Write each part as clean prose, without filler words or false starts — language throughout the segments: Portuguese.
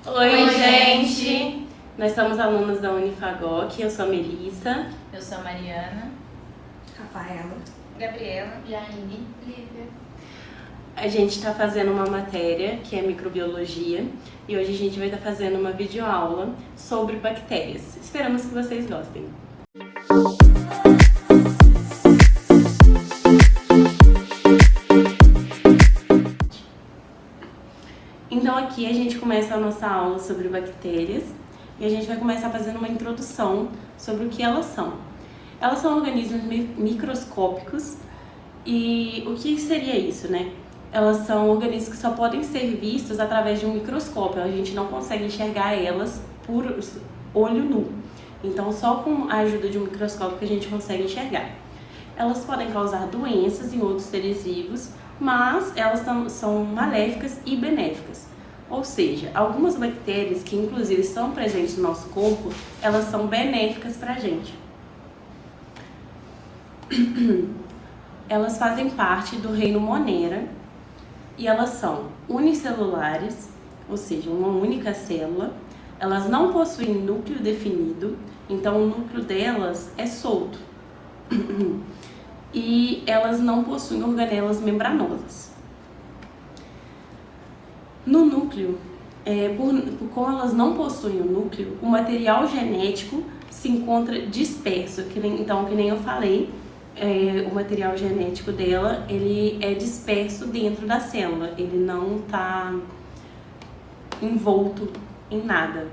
Oi, gente! Nós somos alunos da Unifagoc, eu sou a Melissa. Eu sou a Mariana. Rafaela. Gabriela. Jaine. Lívia. A gente está fazendo uma matéria que é microbiologia e hoje a gente vai estar fazendo uma videoaula sobre bactérias. Esperamos que vocês gostem. Então aqui a gente começa a nossa aula sobre bactérias e a gente vai começar fazendo uma introdução sobre o que elas são. Elas são organismos microscópicos e o que seria isso, né? Elas são organismos que só podem ser vistos através de um microscópio, a gente não consegue enxergar elas por olho nu. Então só com a ajuda de um microscópio que a gente consegue enxergar. Elas podem causar doenças em outros seres vivos, mas elas são maléficas e benéficas. Ou seja, algumas bactérias que inclusive estão presentes no nosso corpo, elas são benéficas para a gente. Elas fazem parte do reino Monera e elas são unicelulares, ou seja, uma única célula. Elas não possuem núcleo definido, então o núcleo delas é solto. E elas não possuem organelas membranosas. No núcleo, como elas não possuem o núcleo, o material genético se encontra disperso, que nem eu falei, o material genético dela ele é disperso dentro da célula, ele não está envolto em nada.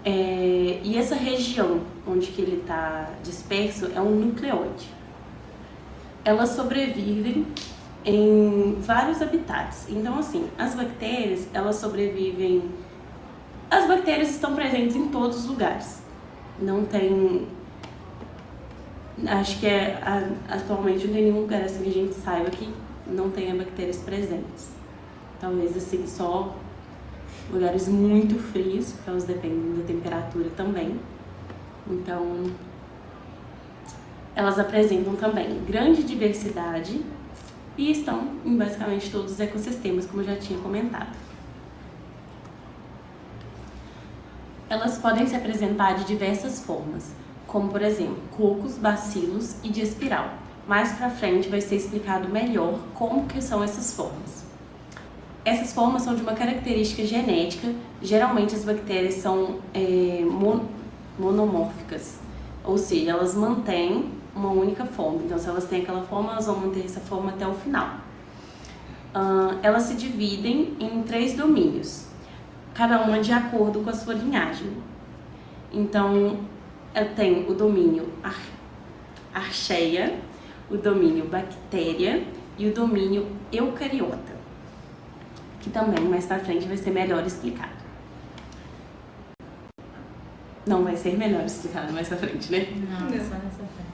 E essa região onde que ele está disperso é um nucleóide. Elas sobrevivem em vários habitats. Então, assim, as bactérias, elas sobrevivem... As bactérias estão presentes em todos os lugares. Não tem... Acho que atualmente não tem nenhum lugar assim que a gente saiba que não tenha bactérias presentes. Talvez, assim, só lugares muito frios, porque elas dependem da temperatura também. Então... Elas apresentam também grande diversidade e estão em basicamente todos os ecossistemas, como eu já tinha comentado. Elas podem se apresentar de diversas formas, como por exemplo, cocos, bacilos e de espiral. Mais pra frente vai ser explicado melhor como que são essas formas. Essas formas são de uma característica genética, geralmente as bactérias são monomórficas, ou seja, elas mantêm uma única forma. Então, se elas têm aquela forma, elas vão manter essa forma até o final. Elas se dividem em 3 domínios, cada uma de acordo com a sua linhagem. Então, tem o domínio archeia, o domínio bactéria e o domínio eucariota, que também mais pra frente vai ser melhor explicado. Não vai ser melhor explicado mais pra frente, né? Não, só nessa frente.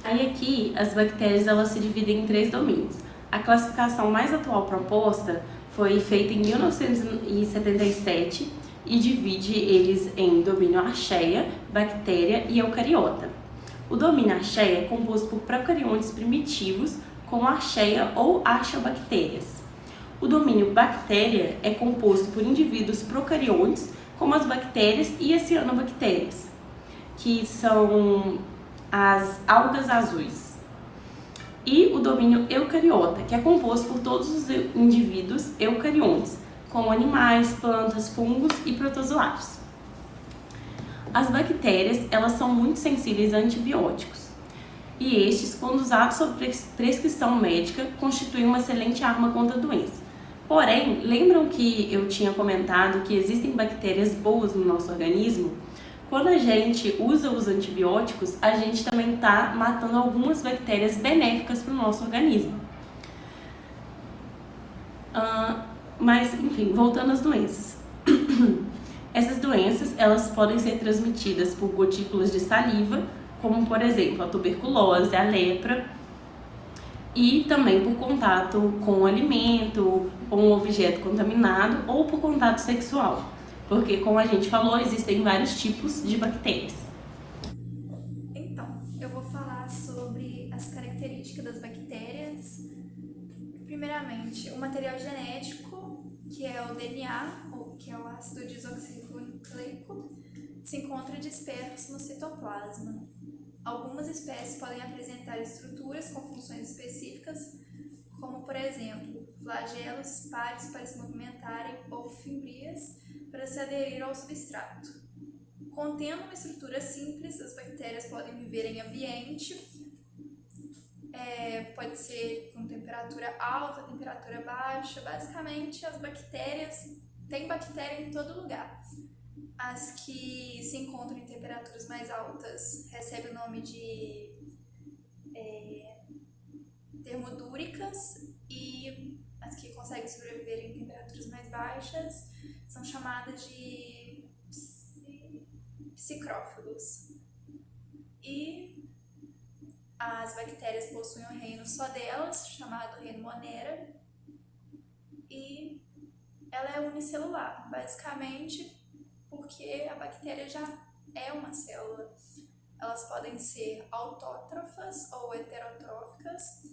Aí aqui, as bactérias elas se dividem em 3 domínios. A classificação mais atual proposta foi feita em 1977 e divide eles em domínio archeia, bactéria e eucariota. O domínio archeia é composto por procariontes primitivos, como archeia ou archaebactérias. O domínio bactéria é composto por indivíduos procariontes, como as bactérias e as cianobactérias, que são as algas azuis. E o domínio eucariota, que é composto por todos os indivíduos eucariontes, como animais, plantas, fungos e protozoários. As bactérias, elas são muito sensíveis a antibióticos. E estes, quando usados sob prescrição médica, constituem uma excelente arma contra a doença. Porém, lembram que eu tinha comentado que existem bactérias boas no nosso organismo? Quando a gente usa os antibióticos, a gente também está matando algumas bactérias benéficas para o nosso organismo. Mas, enfim, voltando às doenças. Essas doenças, elas podem ser transmitidas por gotículas de saliva, como, por exemplo, a tuberculose, a lepra, e também por contato com o alimento, com um objeto contaminado ou por contato sexual. Porque, como a gente falou, existem vários tipos de bactérias. Então, eu vou falar sobre as características das bactérias. Primeiramente, o material genético, que é o DNA, ou que é o ácido desoxirribonucleico, se encontra disperso no citoplasma. Algumas espécies podem apresentar estruturas com funções específicas, como, por exemplo, flagelos pares para se movimentarem ou fimbrias para se aderir ao substrato. Contendo uma estrutura simples, as bactérias podem viver em ambiente, pode ser com temperatura alta, temperatura baixa. Basicamente, as bactérias, tem bactéria em todo lugar. As que se encontram em temperaturas mais altas recebem o nome de termodúricas, e as que conseguem sobreviver em temperaturas mais baixas são chamadas de psicrófilos. E as bactérias possuem um reino só delas, chamado reino Monera, e ela é unicelular, basicamente porque a bactéria já é uma célula. Elas podem ser autótrofas ou heterotróficas,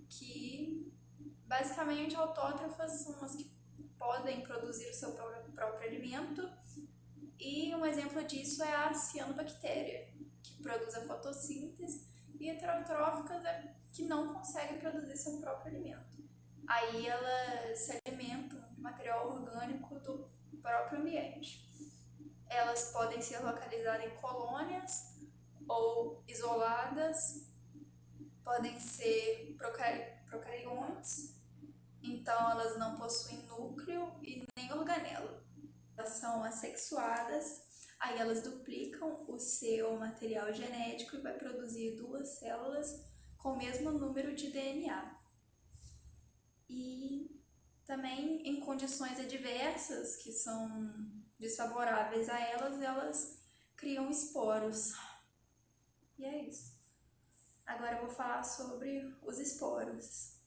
que basicamente autótrofas são as que podem produzir o seu próprio alimento, e um exemplo disso é a cianobactéria, que produz a fotossíntese, e heterotróficas é que não conseguem produzir seu próprio alimento. Aí elas se alimentam de material orgânico do próprio ambiente. Elas podem ser localizadas em colônias ou isoladas, podem ser procariontes, então elas não possuem núcleo e nem organela. Elas são assexuadas, aí elas duplicam o seu material genético e vai produzir duas células com o mesmo número de DNA. E também em condições adversas, que são desfavoráveis a elas, elas criam esporos. E é isso. Agora eu vou falar sobre os esporos.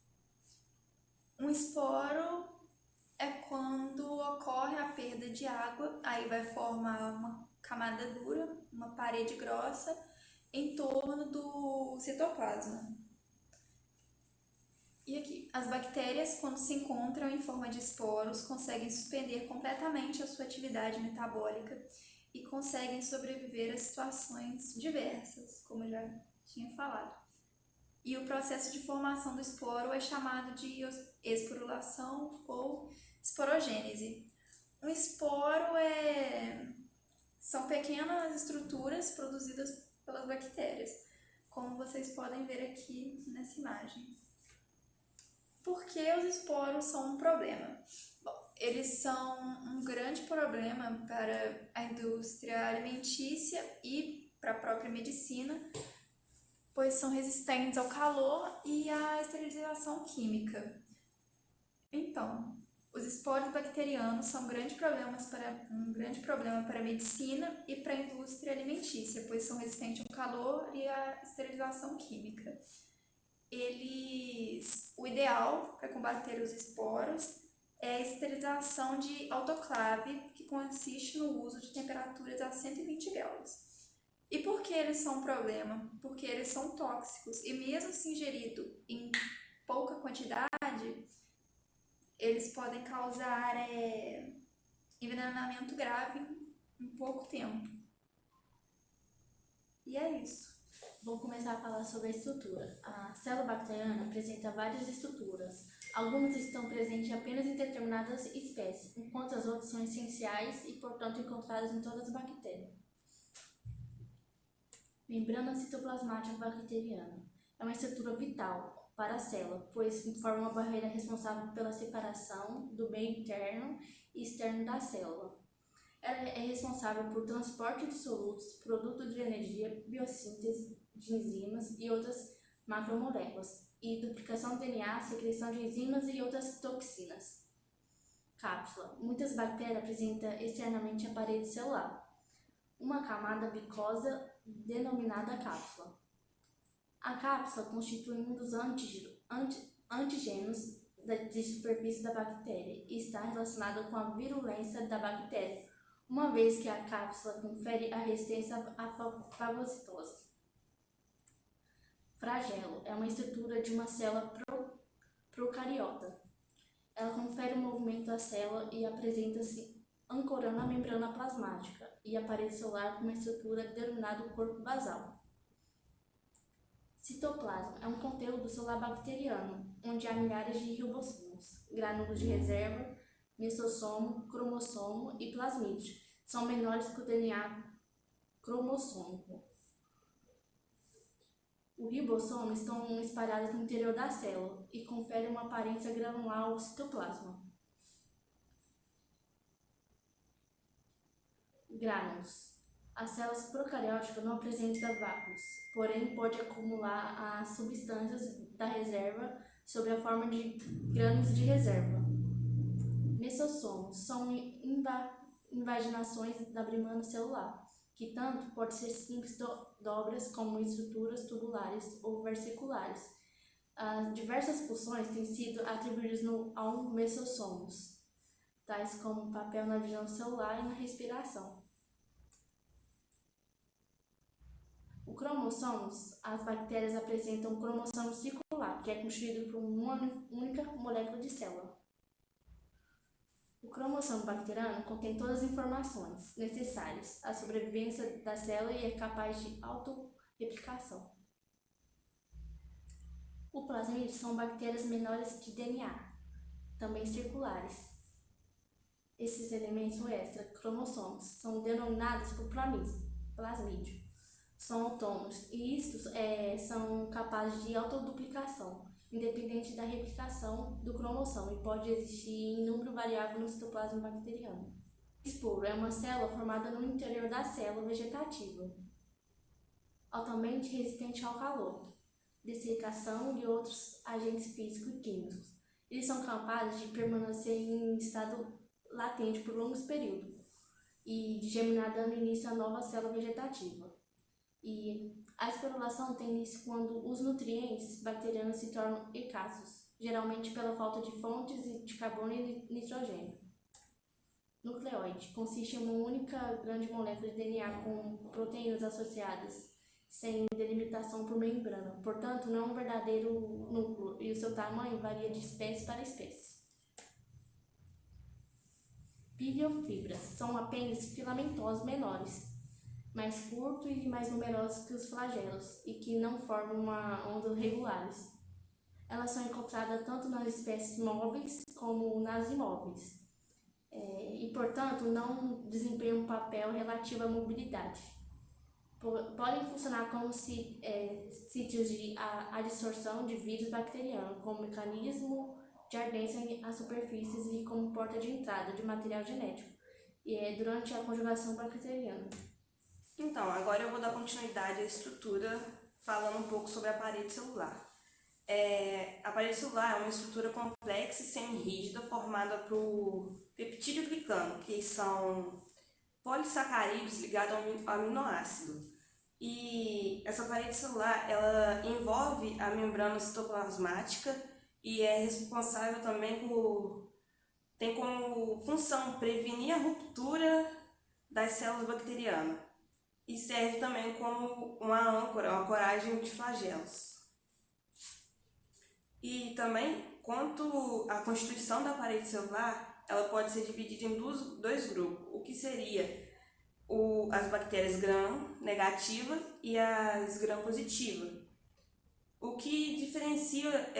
Um esporo é quando ocorre a perda de água, aí vai formar uma camada dura, uma parede grossa, em torno do citoplasma. E aqui, as bactérias, quando se encontram em forma de esporos, conseguem suspender completamente a sua atividade metabólica e conseguem sobreviver a situações diversas, como eu já tinha falado. E o processo de formação do esporo é chamado de esporulação ou esporogênese. Um esporo são pequenas estruturas produzidas pelas bactérias, como vocês podem ver aqui nessa imagem. Por que os esporos são um problema? Bom, eles são um grande problema para a indústria alimentícia e para a própria medicina, pois são resistentes ao calor e à esterilização química. Então, os esporos bacterianos são um grande problema para a medicina e para a indústria alimentícia, pois são resistentes ao calor e à esterilização química. O ideal para combater os esporos é a esterilização de autoclave, que consiste no uso de temperaturas a 120 graus. E por que eles são um problema? Porque eles são tóxicos e mesmo se ingerido em pouca quantidade, eles podem causar envenenamento grave em pouco tempo. E é isso. Vou começar a falar sobre a estrutura. A célula bacteriana apresenta várias estruturas. Algumas estão presentes apenas em determinadas espécies, enquanto as outras são essenciais e, portanto, encontradas em todas as bactérias. Membrana citoplasmática bacteriana é uma estrutura vital para a célula, pois forma uma barreira responsável pela separação do meio interno e externo da célula. Ela é responsável por transporte de solutos, produto de energia, biossíntese de enzimas e outras macromoléculas, e duplicação do DNA, secreção de enzimas e outras toxinas. Cápsula. Muitas bactérias apresentam externamente a parede celular, uma camada vicosa denominada cápsula. A cápsula constitui um dos antígenos de superfície da bactéria e está relacionada com a virulência da bactéria, uma vez que a cápsula confere a resistência à fagocitose. Flagelo é uma estrutura de uma célula procariota. Ela confere o movimento à célula e apresenta-se inaugurando a membrana plasmática e a parede celular com uma estrutura denominada corpo basal. Citoplasma é um conteúdo celular bacteriano, onde há milhares de ribossomos, grânulos de reserva, mesossomo, cromossomo e plasmídio. São menores que o DNA cromossômico. Os ribossomos estão espalhados no interior da célula e conferem uma aparência granular ao citoplasma. Grânulos. As células procarióticas não apresentam vácuos, porém pode acumular as substâncias da reserva sob a forma de grânulos de reserva. Mesossomos são invaginações da membrana celular, que tanto pode ser simples dobras como estruturas tubulares ou vesiculares. As diversas funções têm sido atribuídas ao mesossomos, tais como papel na visão celular e na respiração. O cromossomos, as bactérias apresentam um cromossomo circular, que é constituído por uma única molécula de célula. O cromossomo bacteriano contém todas as informações necessárias à sobrevivência da célula e é capaz de autorreplicação. O plasmídio são bactérias menores de DNA, também circulares. Esses elementos extra-cromossomos são denominados por plasmídio. São autônomos e são capazes de autoduplicação, independente da replicação do cromossomo, e pode existir em número variável no citoplasma bacteriano. O esporo é uma célula formada no interior da célula vegetativa, altamente resistente ao calor, dessecação e outros agentes físicos e químicos. Eles são capazes de permanecer em estado latente por longos períodos e de germinar dando início a nova célula vegetativa. E a esporulação tem início quando os nutrientes bacterianos se tornam escassos, geralmente pela falta de fontes de carbono e nitrogênio. Nucleóide consiste em uma única grande molécula de DNA com proteínas associadas, sem delimitação por membrana, portanto não é um verdadeiro núcleo e o seu tamanho varia de espécie para espécie. Piliofibras são apêndices filamentosos menores, mais curtos e mais numerosos que os flagelos e que não formam ondas regulares. Elas são encontradas tanto nas espécies móveis como nas imóveis e, portanto, não desempenham um papel relativo à mobilidade. Podem funcionar como sítios de adsorção de vírus bacterianos, como mecanismo de ardência às superfícies e como porta de entrada de material genético durante a conjugação bacteriana. Então, agora eu vou dar continuidade à estrutura, falando um pouco sobre a parede celular. A parede celular é uma estrutura complexa e semi-rígida formada por peptídeo glicano, que são polissacarídeos ligados ao aminoácido. E essa parede celular, ela envolve a membrana citoplasmática e é responsável também tem como função prevenir a ruptura das células bacterianas. E serve também como uma âncora, uma coragem de flagelos. E também, quanto à constituição da parede celular, ela pode ser dividida em dois grupos, o que seria as bactérias gram-negativa e as gram-positiva. O que diferencia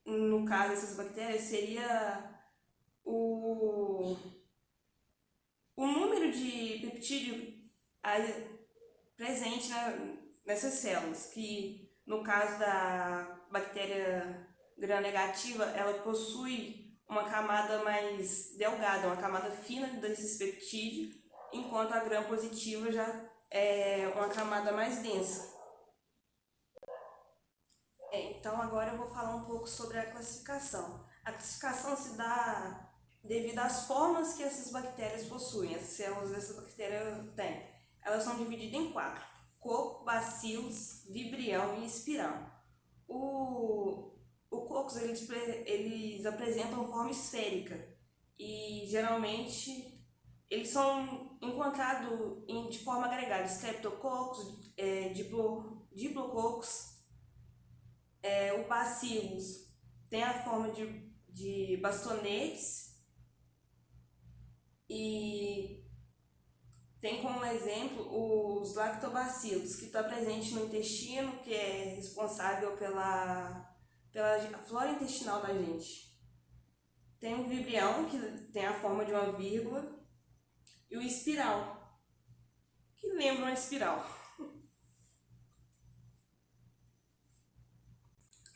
no caso essas bactérias, seria o número de peptídeo presente nessas células, que no caso da bactéria gram-negativa, ela possui uma camada mais delgada, uma camada fina desses peptídeos, enquanto a gram-positiva já é uma camada mais densa. Então agora eu vou falar um pouco sobre a classificação. A classificação se dá devido às formas que essas bactérias possuem, as células dessa bactéria têm. Elas são divididas em 4: coco, bacilos, vibrião e espiral. O cocos eles apresentam forma esférica e geralmente eles são encontrados de forma agregada: streptococcus, diplococos. O bacilos tem a forma de bastonetes e tem como exemplo os lactobacilos, que está presente no intestino, que é responsável pela flora intestinal da gente. Tem o vibrião, que tem a forma de uma vírgula, e o espiral, que lembra uma espiral.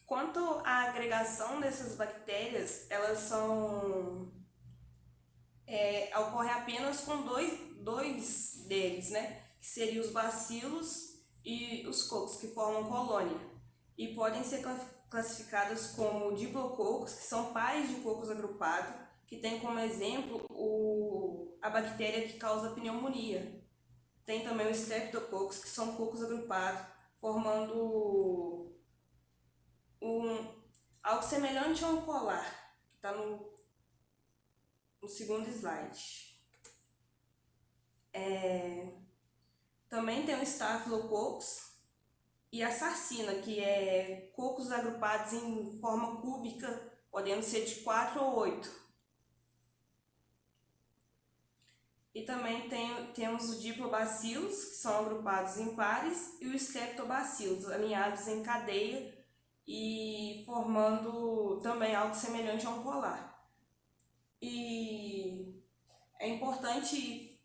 Quanto à agregação dessas bactérias, elas ocorre apenas com dois deles, né? Que seriam os bacilos e os cocos, que formam colônia. E podem ser classificadas como diplococos, que são pais de cocos agrupados, que tem como exemplo a bactéria que causa pneumonia. Tem também os streptococcus, que são cocos agrupados, formando algo semelhante a um colar, que está no segundo slide. Também tem o Staphylococcus e a sarcina, que é cocos agrupados em forma cúbica, podendo ser de 4 ou 8. E também temos os diplobacilos, que são agrupados em pares, e os streptobacilos, alinhados em cadeia e formando também algo semelhante a um colar. E é importante,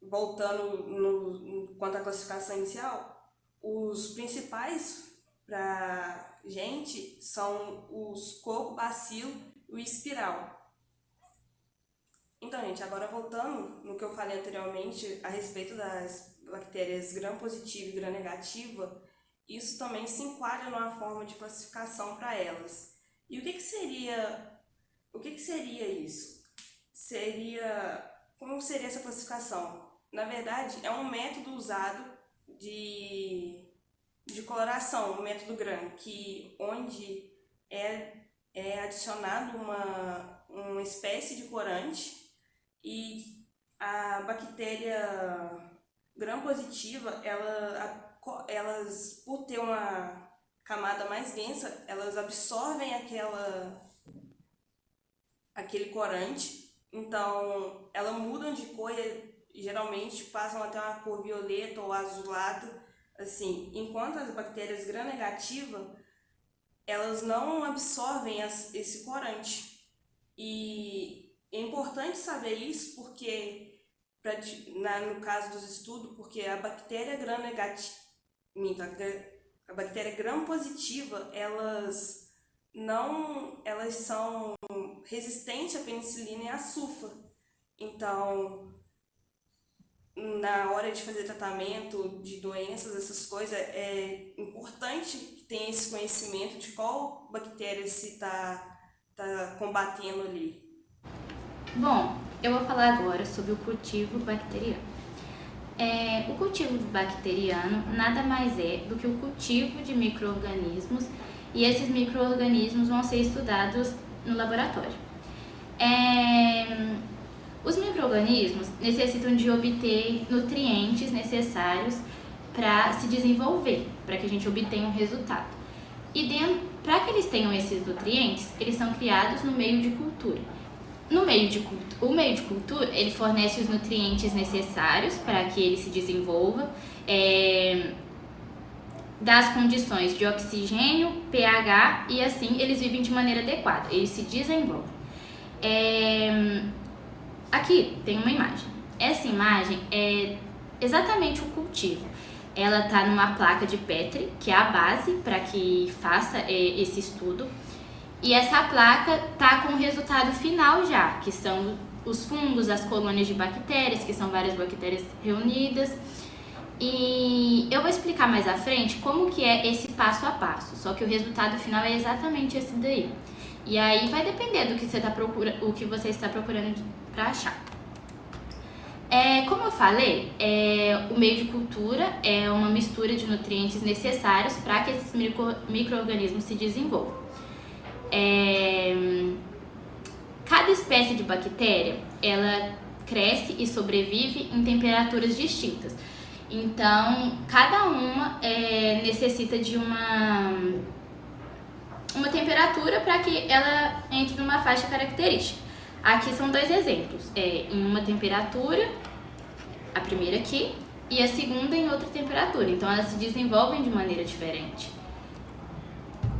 voltando quanto à classificação inicial, os principais para gente são os coco, bacilo e o espiral. Então, gente, agora voltando no que eu falei anteriormente a respeito das bactérias gram-positiva e gram-negativa, isso também se enquadra numa forma de classificação para elas. E o que seria isso? Como seria essa classificação? Na verdade, é um método usado de coloração, o método Gram, onde é adicionado uma espécie de corante e a bactéria gram-positiva, elas, por ter uma camada mais densa, elas absorvem aquele corante, então elas mudam de cor e geralmente passam até uma cor violeta ou azulado, assim, enquanto as bactérias gram-negativas, elas não absorvem esse corante. E é importante saber isso porque, no caso dos estudos, porque a bactéria gram-positiva, elas são resistentes à penicilina e à sulfa. Então, na hora de fazer tratamento de doenças, essas coisas, é importante que tenha esse conhecimento de qual bactéria se está combatendo ali. Bom, eu vou falar agora sobre o cultivo bacteriano. O cultivo bacteriano nada mais é do que o cultivo de micro-organismos, e esses micro-organismos vão ser estudados no laboratório. Os micro-organismos necessitam de obter nutrientes necessários para se desenvolver, para que a gente obtenha um resultado. E para que eles tenham esses nutrientes, eles são criados no meio de cultura. O meio de cultura, ele fornece os nutrientes necessários para que ele se desenvolva, dá as condições de oxigênio, pH, e assim eles vivem de maneira adequada, eles se desenvolvem. Aqui tem uma imagem. Essa imagem é exatamente o cultivo. Ela está numa placa de Petri, que é a base para que faça esse estudo. E essa placa está com o resultado final já, que são os fungos, as colônias de bactérias, que são várias bactérias reunidas. E eu vou explicar mais à frente como que é esse passo a passo, só que o resultado final é exatamente esse daí. E aí vai depender do que você está procurando para achar. Como eu falei, o meio de cultura é uma mistura de nutrientes necessários para que esses micro-organismos se desenvolvam. Cada espécie de bactéria, ela cresce e sobrevive em temperaturas distintas. Então, cada uma necessita de uma temperatura para que ela entre numa faixa característica. Aqui são dois exemplos, em uma temperatura A primeira aqui e a segunda em outra temperatura, então elas se desenvolvem de maneira diferente.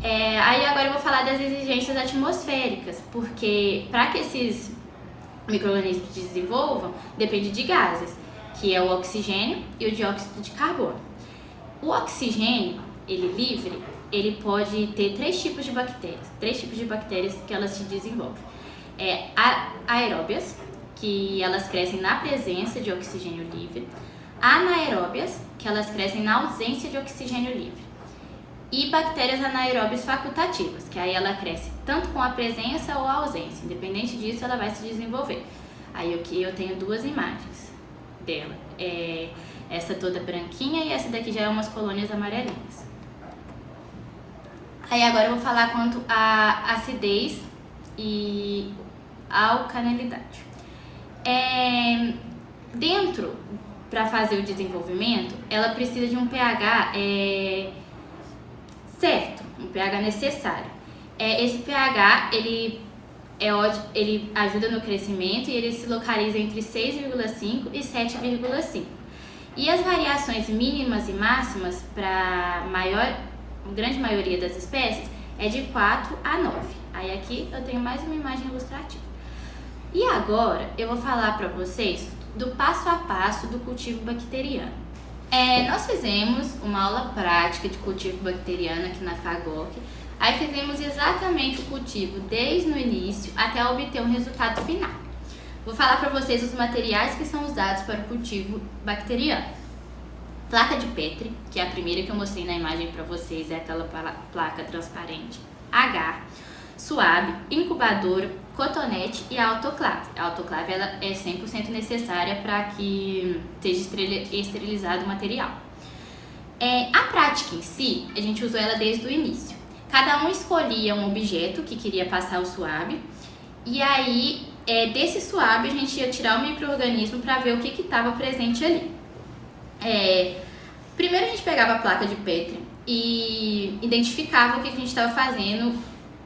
Aí agora eu vou falar das exigências atmosféricas, porque para que esses micro-organismos se desenvolvam, depende de gases, que é o oxigênio e o dióxido de carbono. O oxigênio, ele livre, ele pode ter três tipos de bactérias que elas se desenvolvem. Aeróbias, que elas crescem na presença de oxigênio livre, anaeróbias, que elas crescem na ausência de oxigênio livre, e bactérias anaeróbias facultativas, que aí ela cresce tanto com a presença ou a ausência, independente disso ela vai se desenvolver. Aí aqui eu tenho duas imagens dela, essa toda branquinha e essa daqui já é umas colônias amarelinhas. Aí agora eu vou falar quanto à acidez e alcalinidade. Para fazer o desenvolvimento, ela precisa de um pH certo, um pH necessário. Esse pH, ele ajuda no crescimento e ele se localiza entre 6,5 e 7,5. E as variações mínimas e máximas para grande maioria das espécies é de 4 a 9. Aí aqui eu tenho mais uma imagem ilustrativa. E agora eu vou falar para vocês do passo a passo do cultivo bacteriano. Nós fizemos uma aula prática de cultivo bacteriano aqui na FAGOC. Aí fizemos exatamente o cultivo desde o início até obter um resultado final. Vou falar para vocês os materiais que são usados para o cultivo bacteriano. Placa de Petri, que é a primeira que eu mostrei na imagem para vocês, é aquela placa transparente. Agar, suave, incubadora, cotonete e a autoclave. A autoclave ela é 100% necessária para que seja esterilizado o material. A prática em si, a gente usou ela desde o início. Cada um escolhia um objeto que queria passar o suave e aí desse suave a gente ia tirar o micro-organismo para ver o que estava presente ali. Primeiro a gente pegava a placa de Petri e identificava o que a gente estava fazendo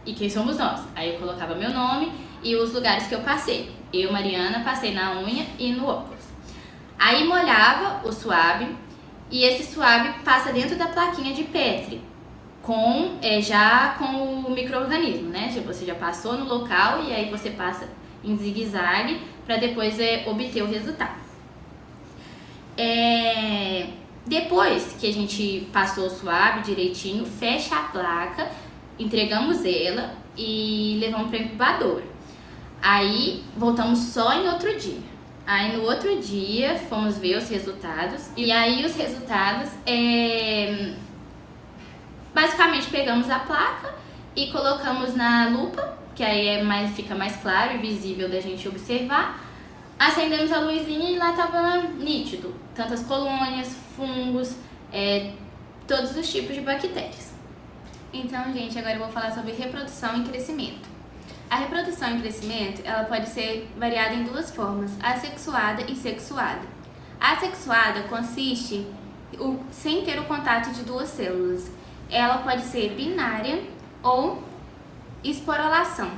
e quem somos nós. Aí eu colocava meu nome e os lugares que eu passei. Eu, Mariana, passei na unha e no óculos. Aí molhava o suave e esse suave passa dentro da plaquinha de Petri já com o micro-organismo, né? Você já passou no local e aí você passa em zigue-zague para depois obter o resultado. Depois que a gente passou o suave direitinho, fecha a placa, entregamos ela e levamos para a incubadora. Aí voltamos só em outro dia. Aí no outro dia fomos ver os resultados e aí os resultados basicamente pegamos a placa e colocamos na lupa, que aí fica mais claro e visível da gente observar. Acendemos a luzinha e lá estava nítido, tantas colônias, fungos, todos os tipos de bactérias. Então, gente, agora eu vou falar sobre reprodução e crescimento. A reprodução e crescimento, ela pode ser variada em duas formas, assexuada e sexuada. A assexuada consiste sem ter o contato de duas células. Ela pode ser binária ou esporulação.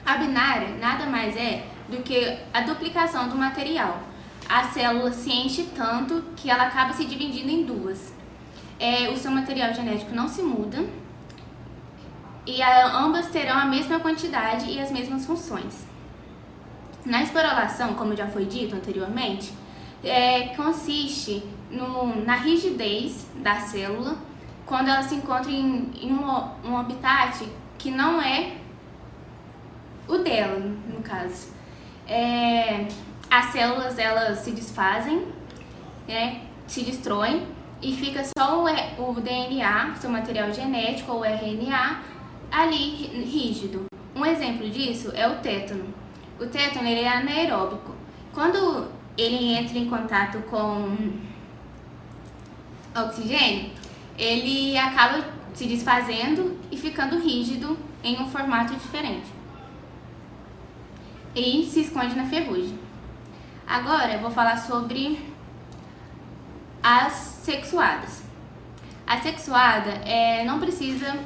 A binária nada mais é do que a duplicação do material. A célula se enche tanto que ela acaba se dividindo em duas. O seu material genético não se muda e ambas terão a mesma quantidade e as mesmas funções. Na esporulação, como já foi dito anteriormente, consiste na rigidez da célula quando ela se encontra em um habitat que não é o dela, no caso. As células elas se desfazem, se destroem e fica só o DNA, seu material genético ou RNA, ali rígido. Um exemplo disso é o tétano. O tétano ele é anaeróbico. Quando ele entra em contato com oxigênio, ele acaba se desfazendo e ficando rígido em um formato diferente. E se esconde na ferrugem. Agora eu vou falar sobre as sexuadas. A sexuada não precisa,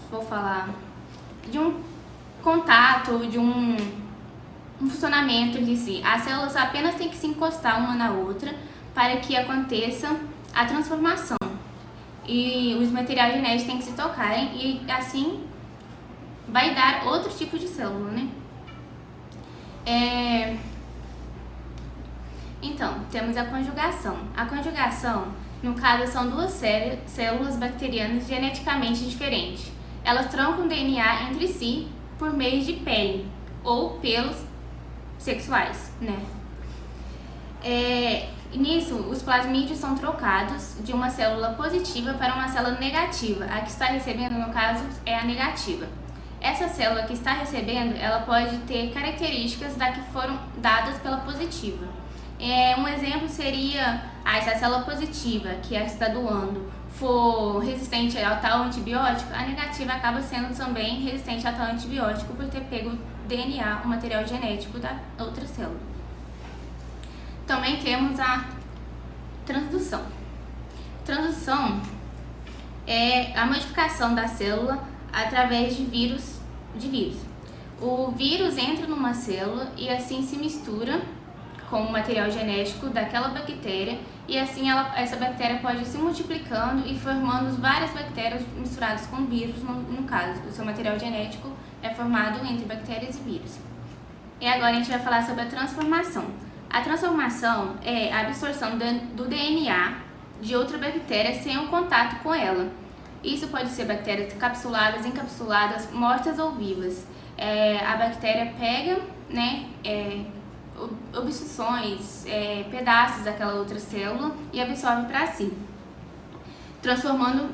vou falar, de um contato, de um um funcionamento de si. As células apenas têm que se encostar uma na outra para que aconteça a transformação. E os materiais genéticos têm que se tocarem e assim vai dar outro tipo de célula, né? Então, temos a conjugação. A conjugação, no caso, são duas células bacterianas geneticamente diferentes. Elas trocam DNA entre si por meio de pele ou pelos sexuais, né? Nisso, os plasmídeos são trocados de uma célula positiva para uma célula negativa. A que está recebendo, no caso, é a negativa. Essa célula que está recebendo, ela pode ter características da que foram dadas pela positiva. Um exemplo seria, se a célula positiva, que é a que está doando, for resistente a tal antibiótico, a negativa acaba sendo também resistente a tal antibiótico por ter pego DNA, o material genético da outra célula. Também temos a transdução. Transdução é a modificação da célula através de vírus. O vírus entra numa célula e assim se mistura com o material genético daquela bactéria e assim essa bactéria pode ir se multiplicando e formando várias bactérias misturadas com vírus, no caso. O seu material genético é formado entre bactérias e vírus. E agora a gente vai falar sobre a transformação. A transformação é a absorção do DNA de outra bactéria sem o contato com ela. Isso pode ser bactérias capsuladas, encapsuladas, mortas ou vivas. A bactéria pega, né, obstruções, pedaços daquela outra célula e absorve para si,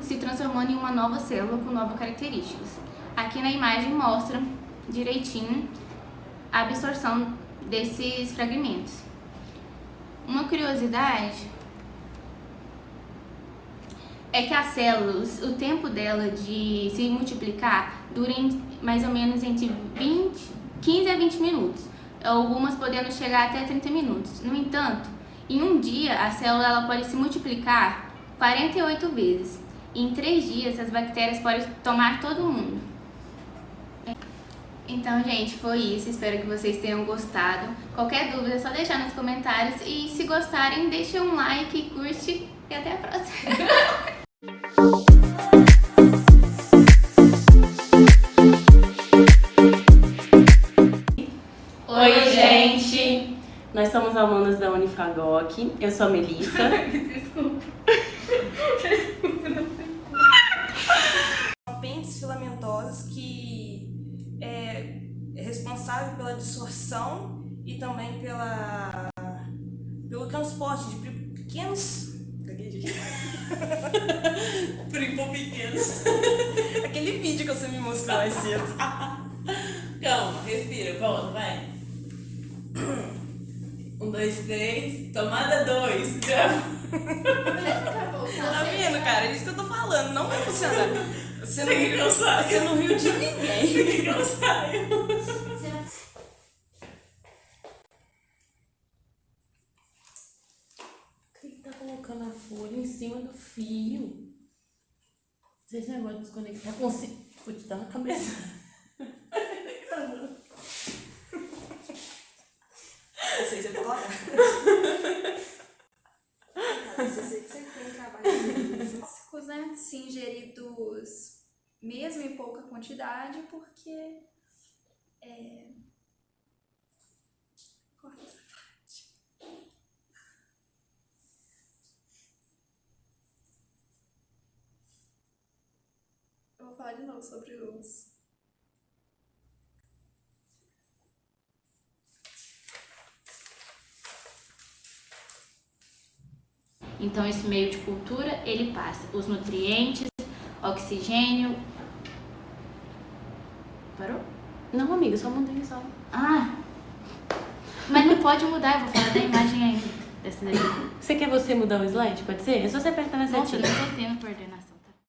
se transformando em uma nova célula com novas características. Aqui na imagem mostra direitinho a absorção desses fragmentos. Uma curiosidade é que as células, o tempo dela de se multiplicar dura mais ou menos entre 15 a 20 minutos, algumas podendo chegar até 30 minutos. No entanto, em um dia a célula ela pode se multiplicar 48 vezes. Em 3 dias as bactérias podem tomar todo mundo. Então, gente, foi isso. Espero que vocês tenham gostado. Qualquer dúvida é só deixar nos comentários. E se gostarem, deixa um like, curte e até a próxima. Oi, gente! Nós somos alunas da Unifagoc. Eu sou a Melissa. Desculpa. Apêndices filamentosos que é responsável pela dissorção e também pelo transporte de pequenos... pequenos. Aquele vídeo que você me mostrou mais cedo. Calma, respira, volta, vai. 1, 2, 3, tomada 2. Tá vendo, cara? É isso que eu tô falando. Não vai funcionar. Você não riu de ninguém. Você quer que eu saia? Por que tá colocando a folha em cima do fio? Esse negócio de desconectar com você. Vou te dar na cabeça. Eu sei, você pode. Você tem trabalho Tóxicos, né? Se ingeridos mesmo em pouca quantidade, porque corta essa parte. Eu vou falar de novo sobre os... Então, esse meio de cultura, ele passa os nutrientes, oxigênio... Parou? Não, amiga, só mudei só. Mas não pode mudar, eu vou falar da imagem ainda. Dessa daqui. Você quer mudar o slide? Pode ser? É só você apertar na Nossa, eu setinha. não tô tendo coordenação.